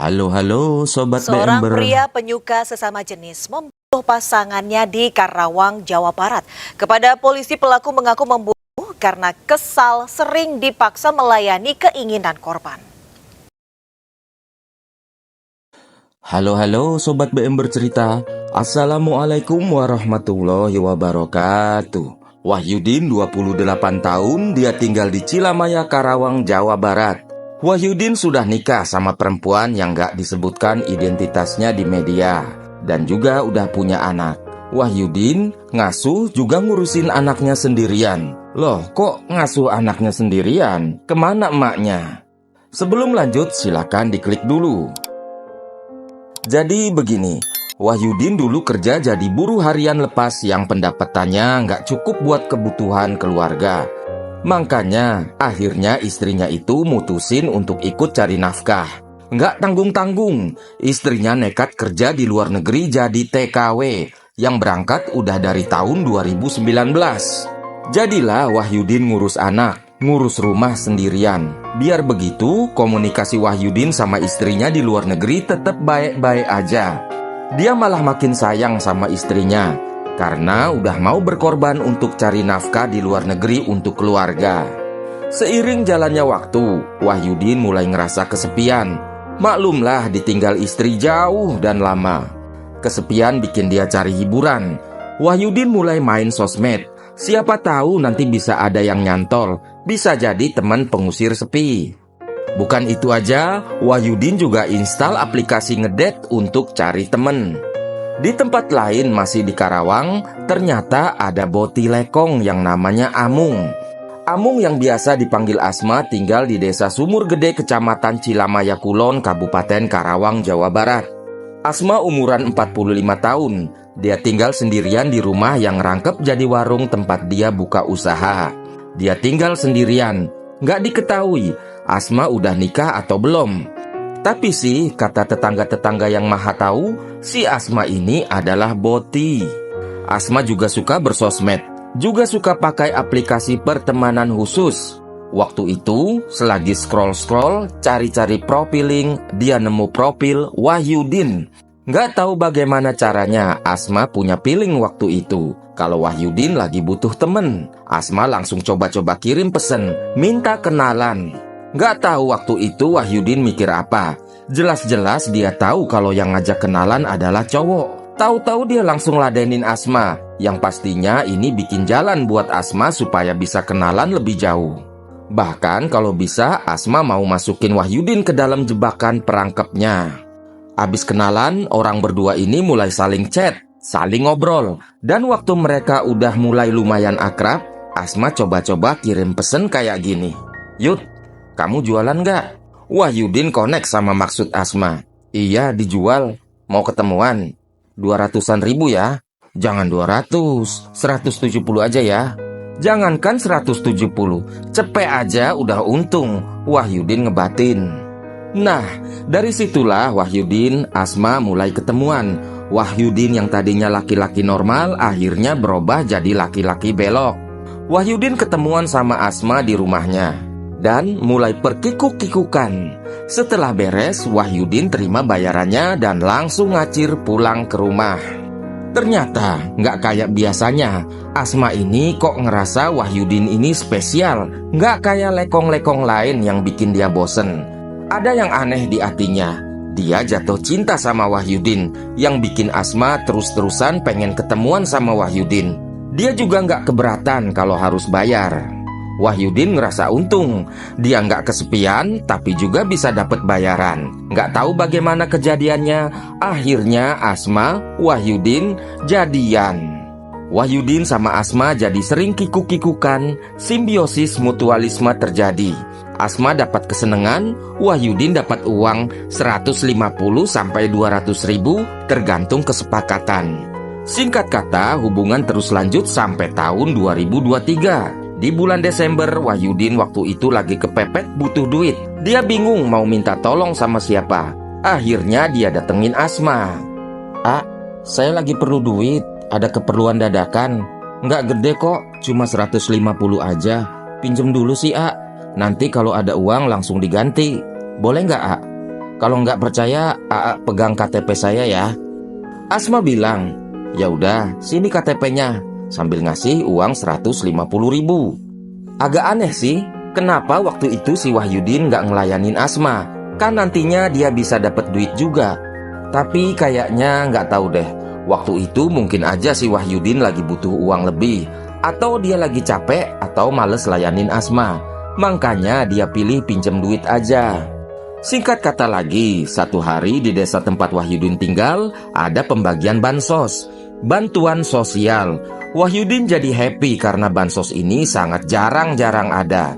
Halo Sobat Seorang BEmber. pria penyuka sesama jenis membunuh pasangannya di Karawang, Jawa Barat. Kepada polisi, pelaku mengaku membunuh karena kesal sering dipaksa melayani keinginan korban. Halo Sobat BEmber cerita. Assalamualaikum warahmatullahi wabarakatuh. Wahyudin 28 tahun, dia tinggal di Cilamaya, Karawang, Jawa Barat. Wahyudin sudah nikah sama perempuan yang gak disebutkan identitasnya di media, dan juga udah punya anak. Wahyudin ngasuh juga ngurusin anaknya sendirian. Loh, kok ngasuh anaknya sendirian? Kemana emaknya? Sebelum lanjut, silakan diklik dulu. Jadi begini, Wahyudin dulu kerja jadi buruh harian lepas yang pendapatannya nggak cukup buat kebutuhan keluarga. Makanya akhirnya istrinya itu mutusin untuk ikut cari nafkah. Nggak tanggung-tanggung, istrinya nekat kerja di luar negeri jadi TKW yang berangkat udah dari tahun 2019. Jadilah Wahyudin ngurus anak, ngurus rumah sendirian. Biar begitu, komunikasi Wahyudin sama istrinya di luar negeri tetap baik-baik aja. Dia malah makin sayang sama istrinya, karena udah mau berkorban untuk cari nafkah di luar negeri untuk keluarga. Seiring jalannya waktu, Wahyudin mulai ngerasa kesepian. Maklumlah ditinggal istri jauh dan lama. Kesepian bikin dia cari hiburan. Wahyudin mulai main sosmed. Siapa tahu nanti bisa ada yang nyantol, bisa jadi teman pengusir sepi. Bukan itu aja, Wahyudin juga install aplikasi ngedate untuk cari temen. Di tempat lain masih di Karawang, ternyata ada boti lekong yang namanya Amung. Amung yang biasa dipanggil Asma tinggal di Desa Sumur Gede, Kecamatan Cilamaya Kulon, Kabupaten Karawang, Jawa Barat. Asma umuran 45 tahun. Dia tinggal sendirian di rumah yang rangkep jadi warung tempat dia buka usaha. Dia tinggal sendirian. Nggak diketahui Asma udah nikah atau belum. Tapi sih, kata tetangga-tetangga yang maha tahu, si Asma ini adalah boti. Asma juga suka bersosmed, juga suka pakai aplikasi pertemanan khusus. Waktu itu, selagi scroll-scroll, cari-cari profiling, dia nemu profil Wahyudin. Nggak tahu bagaimana caranya, Asma punya feeling waktu itu. Kalau Wahyudin lagi butuh temen, Asma langsung coba-coba kirim pesen, minta kenalan. Nggak tahu waktu itu Wahyudin mikir apa. Jelas-jelas dia tahu kalau yang ngajak kenalan adalah cowok. Tahu-tahu dia langsung ladenin Asma. Yang pastinya ini bikin jalan buat Asma supaya bisa kenalan lebih jauh. Bahkan kalau bisa Asma mau masukin Wahyudin ke dalam jebakan perangkapnya. Abis kenalan, orang berdua ini mulai saling chat, saling ngobrol. Dan waktu mereka udah mulai lumayan akrab, Asma coba-coba kirim pesen kayak gini. Yud, kamu jualan nggak? Wahyudin connect sama maksud Asma. Iya, dijual. Mau ketemuan? 200-an ribu ya? Jangan 200, 170 aja ya. Jangankan 170, cepet aja udah untung. Wahyudin ngebatin. Nah, dari situlah Wahyudin, Asma mulai ketemuan. Wahyudin yang tadinya laki-laki normal akhirnya berubah jadi laki-laki belok. Wahyudin ketemuan sama Asma di rumahnya dan mulai perkikuk-kikukan. Setelah beres, Wahyudin terima bayarannya dan langsung ngacir pulang ke rumah. Ternyata nggak kayak biasanya. Asma ini kok ngerasa Wahyudin ini spesial, nggak kayak lekong-lekong lain yang bikin dia bosen. Ada yang aneh di hatinya. Dia jatuh cinta sama Wahyudin, yang bikin Asma terus-terusan pengen ketemuan sama Wahyudin. Dia juga nggak keberatan kalau harus bayar. Wahyudin ngerasa untung. Dia nggak kesepian, tapi juga bisa dapat bayaran. Nggak tahu bagaimana kejadiannya. Akhirnya Asma, Wahyudin jadian. Wahyudin sama Asma jadi sering kikuk-kikukan. Simbiosis mutualisme terjadi. Asma dapat kesenangan, Wahyudin dapat uang 150-200 ribu tergantung kesepakatan. Singkat kata, hubungan terus lanjut sampai tahun 2023. Di bulan Desember, Wahyudin waktu itu lagi kepepet butuh duit. Dia bingung mau minta tolong sama siapa. Akhirnya dia datengin Asma. Saya lagi perlu duit, ada keperluan dadakan. Nggak gede kok, cuma 150 aja. Pinjem dulu sih, Nanti kalau ada uang langsung diganti. Boleh nggak, Kalau nggak percaya, AA pegang KTP saya ya. Asma bilang, ya udah, sini KTP-nya, sambil ngasih uang 150.000. Agak aneh sih, kenapa waktu itu si Wahyudin nggak ngelayanin Asma? Kan nantinya dia bisa dapat duit juga. Tapi kayaknya nggak tahu deh, waktu itu mungkin aja si Wahyudin lagi butuh uang lebih, atau dia lagi capek atau males layanin Asma. Makanya dia pilih pinjem duit aja. Singkat kata lagi, satu hari di desa tempat Wahyudin tinggal, ada pembagian bansos, bantuan sosial. Wahyudin jadi happy karena bansos ini sangat jarang-jarang ada.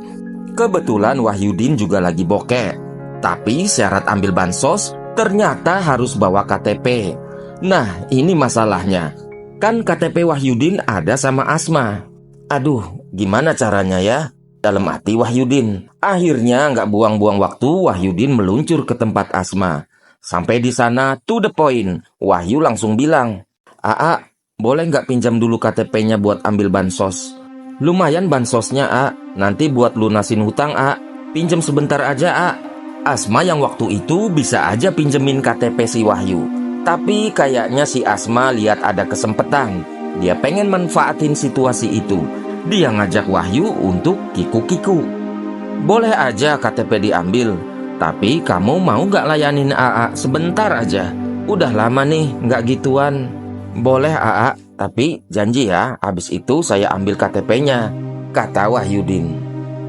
Kebetulan Wahyudin juga lagi bokek. Tapi syarat ambil bansos ternyata harus bawa KTP. Nah, ini masalahnya. Kan KTP Wahyudin ada sama Asma. Aduh, gimana caranya ya? Dalam hati Wahyudin. Akhirnya nggak buang-buang waktu, Wahyudin meluncur ke tempat Asma. Sampai di sana, to the point, Wahyu langsung bilang, "AA, boleh nggak pinjam dulu KTP-nya buat ambil bansos? Lumayan bansosnya, A. Nanti buat lunasin hutang, A. Pinjam sebentar aja, A." Asma yang waktu itu bisa aja pinjemin KTP si Wahyu. Tapi kayaknya si Asma lihat ada kesempatan. Dia pengen manfaatin situasi itu. Dia ngajak Wahyu untuk kiku-kiku. "Boleh aja KTP diambil, tapi kamu mau nggak layanin AA sebentar aja? Udah lama nih nggak gituan." "Boleh AA, tapi janji ya, abis itu saya ambil KTP-nya," kata Wahyudin.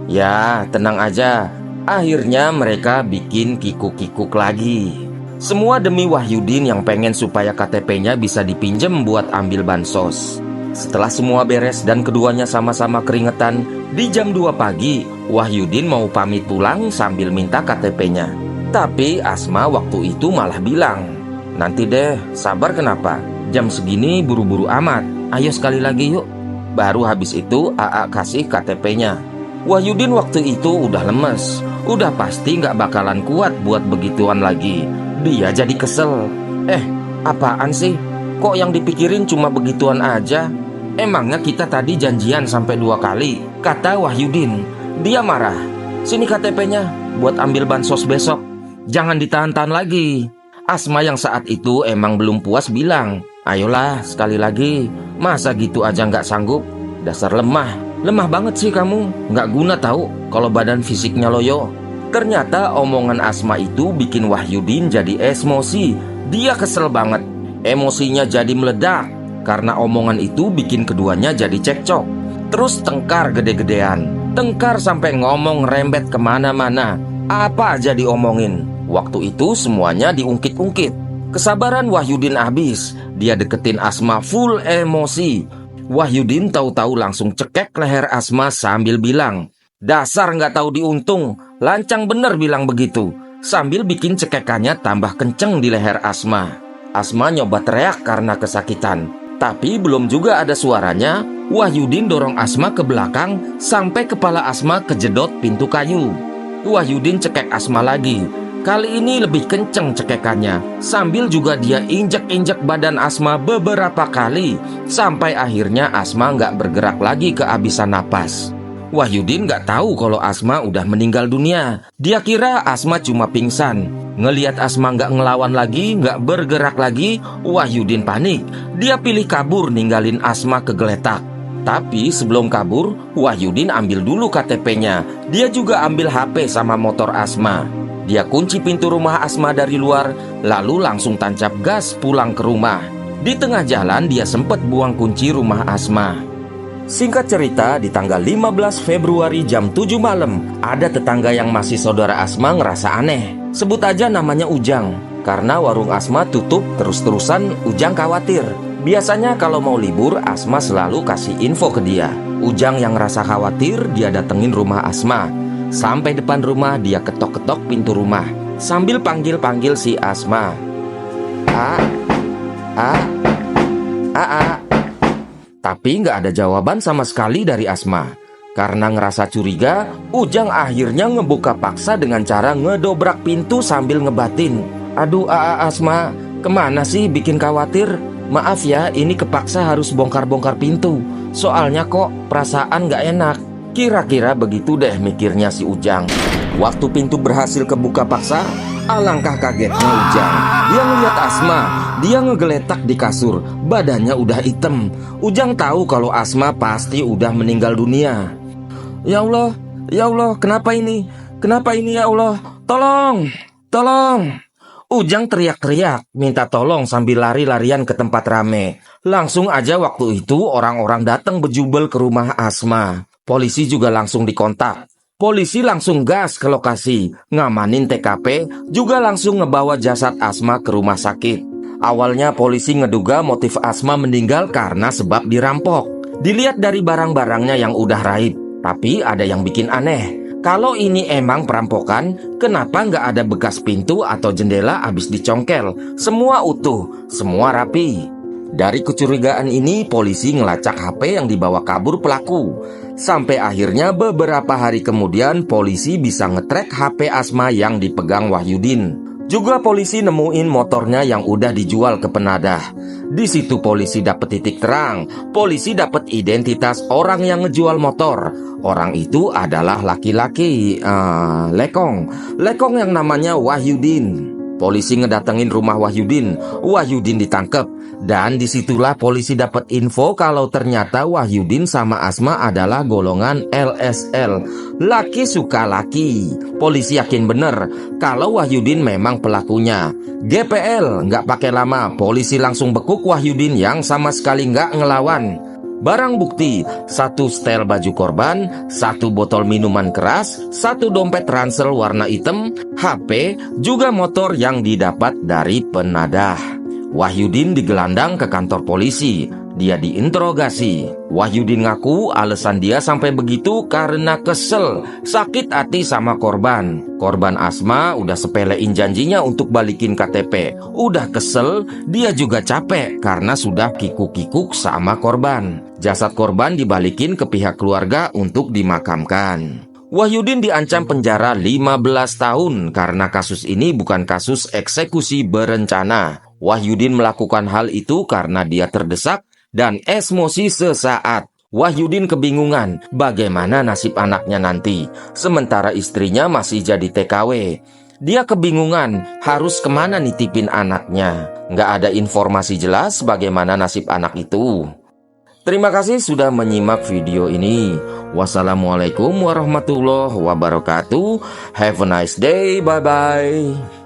Ya, tenang aja. Akhirnya mereka bikin kikuk-kikuk lagi. Semua demi Wahyudin yang pengen supaya KTP-nya bisa dipinjem buat ambil bansos. Setelah semua beres dan keduanya sama-sama keringetan, di jam 2 pagi, Wahyudin mau pamit pulang sambil minta KTP-nya. Tapi Asma waktu itu malah bilang, "Nanti deh, sabar kenapa? Jam segini buru-buru amat. Ayo sekali lagi yuk." Baru habis itu AA kasih KTP-nya. Wahyudin waktu itu udah lemes. Udah pasti nggak bakalan kuat buat begituan lagi. Dia jadi kesel. Apaan sih? Kok yang dipikirin cuma begituan aja? Emangnya kita tadi janjian sampai 2 kali, kata Wahyudin. Dia marah. "Sini KTP-nya buat ambil bansos besok. Jangan ditahan-tahan lagi." Asma yang saat itu emang belum puas bilang, "Ayolah sekali lagi. Masa gitu aja nggak sanggup? Dasar lemah. Lemah banget sih kamu. Nggak guna tahu kalau badan fisiknya loyo." Ternyata omongan Asma itu bikin Wahyudin jadi emosi. Dia kesel banget. Emosinya jadi meledak. Karena omongan itu bikin keduanya jadi cekcok. Terus tengkar gede-gedean. Tengkar sampai ngomong rembet kemana-mana. Apa aja diomongin. Waktu itu semuanya diungkit-ungkit. Kesabaran Wahyudin habis. Dia deketin Asma full emosi. Wahyudin tahu-tahu langsung cekek leher Asma sambil bilang, "Dasar nggak tahu diuntung. Lancang bener bilang begitu." Sambil bikin cekekannya tambah kenceng di leher Asma. Asma nyoba teriak karena kesakitan. Tapi belum juga ada suaranya, Wahyudin dorong Asma ke belakang sampai kepala Asma kejedot pintu kayu. Wahyudin cekek Asma lagi. Kali ini lebih kenceng cekekannya. Sambil juga dia injek-injek badan Asma beberapa kali. Sampai akhirnya Asma nggak bergerak lagi kehabisan napas. Wahyudin nggak tahu kalau Asma udah meninggal dunia. Dia kira Asma cuma pingsan. Ngelihat Asma nggak ngelawan lagi, nggak bergerak lagi, Wahyudin panik. Dia pilih kabur ninggalin Asma kegeletak. Tapi sebelum kabur, Wahyudin ambil dulu KTP-nya. Dia juga ambil HP sama motor Asma. Dia kunci pintu rumah Asma dari luar, lalu langsung tancap gas pulang ke rumah. Di tengah jalan dia sempat buang kunci rumah Asma. Singkat cerita, di tanggal 15 Februari jam 7 malam, ada tetangga yang masih saudara Asma ngerasa aneh. Sebut aja namanya Ujang. Karena warung Asma tutup terus-terusan, Ujang khawatir. Biasanya kalau mau libur, Asma selalu kasih info ke dia. Ujang yang ngerasa khawatir, dia datengin rumah Asma. Sampai depan rumah, dia ketok-ketok pintu rumah sambil panggil-panggil si Asma. "A, A, A." Tapi nggak ada jawaban sama sekali dari Asma. Karena ngerasa curiga, Ujang akhirnya ngebuka paksa dengan cara ngedobrak pintu sambil ngebatin. "Aduh Asma, kemana sih bikin khawatir? Maaf ya, ini kepaksa harus bongkar-bongkar pintu. Soalnya kok perasaan nggak enak." Kira-kira begitu deh mikirnya si Ujang. Waktu pintu berhasil kebuka paksa, Alangkah kagetnya Ujang. Dia ngeliat Asma. Dia ngegeletak di kasur. Badannya udah hitam. Ujang tahu kalau Asma pasti udah meninggal dunia. Ya Allah, kenapa ini? Kenapa ini ya Allah? Tolong, tolong. Ujang teriak-teriak, minta tolong sambil lari-larian ke tempat rame. Langsung aja waktu itu orang-orang datang berjubel ke rumah Asma. Polisi juga langsung dikontak. Polisi langsung gas ke lokasi, ngamanin TKP, juga langsung ngebawa jasad Asma ke rumah sakit. Awalnya polisi ngeduga motif Asma meninggal karena sebab dirampok. Dilihat dari barang-barangnya yang udah raib, tapi ada yang bikin aneh. Kalau ini emang perampokan, kenapa nggak ada bekas pintu atau jendela abis dicongkel? Semua utuh, semua rapi. Dari kecurigaan ini, polisi ngelacak HP yang dibawa kabur pelaku. Sampai akhirnya beberapa hari kemudian, polisi bisa ngetrek HP Asma yang dipegang Wahyudin. Juga polisi nemuin motornya yang udah dijual ke penadah. Di situ polisi dapat titik terang. Polisi dapat identitas orang yang ngejual motor. Orang itu adalah laki-laki, Lekong yang namanya Wahyudin. Polisi ngedatengin rumah Wahyudin. Wahyudin ditangkap. Dan disitulah polisi dapat info kalau ternyata Wahyudin sama Asma adalah golongan LSL, laki suka laki. Polisi yakin bener kalau Wahyudin memang pelakunya. GPL, nggak pakai lama, polisi langsung bekuk Wahyudin yang sama sekali nggak ngelawan. Barang bukti, 1 setel baju korban, 1 botol minuman keras, 1 dompet ransel warna hitam, HP, juga motor yang didapat dari penadah. Wahyudin digelandang ke kantor polisi. Dia diinterogasi. Wahyudin ngaku alasan dia sampai begitu karena kesel, sakit hati sama korban. Korban Asma udah sepelein janjinya untuk balikin KTP. Udah kesel, dia juga capek karena sudah kikuk-kikuk sama korban. Jasad korban dibalikin ke pihak keluarga untuk dimakamkan. Wahyudin diancam penjara 15 tahun karena kasus ini bukan kasus eksekusi berencana. Wahyudin melakukan hal itu karena dia terdesak dan emosi sesaat. Wahyudin kebingungan bagaimana nasib anaknya nanti, sementara istrinya masih jadi TKW. Dia kebingungan harus kemana nitipin anaknya. Nggak ada informasi jelas bagaimana nasib anak itu. Terima kasih sudah menyimak video ini. Wassalamualaikum warahmatullahi wabarakatuh. Have a nice day. Bye-bye.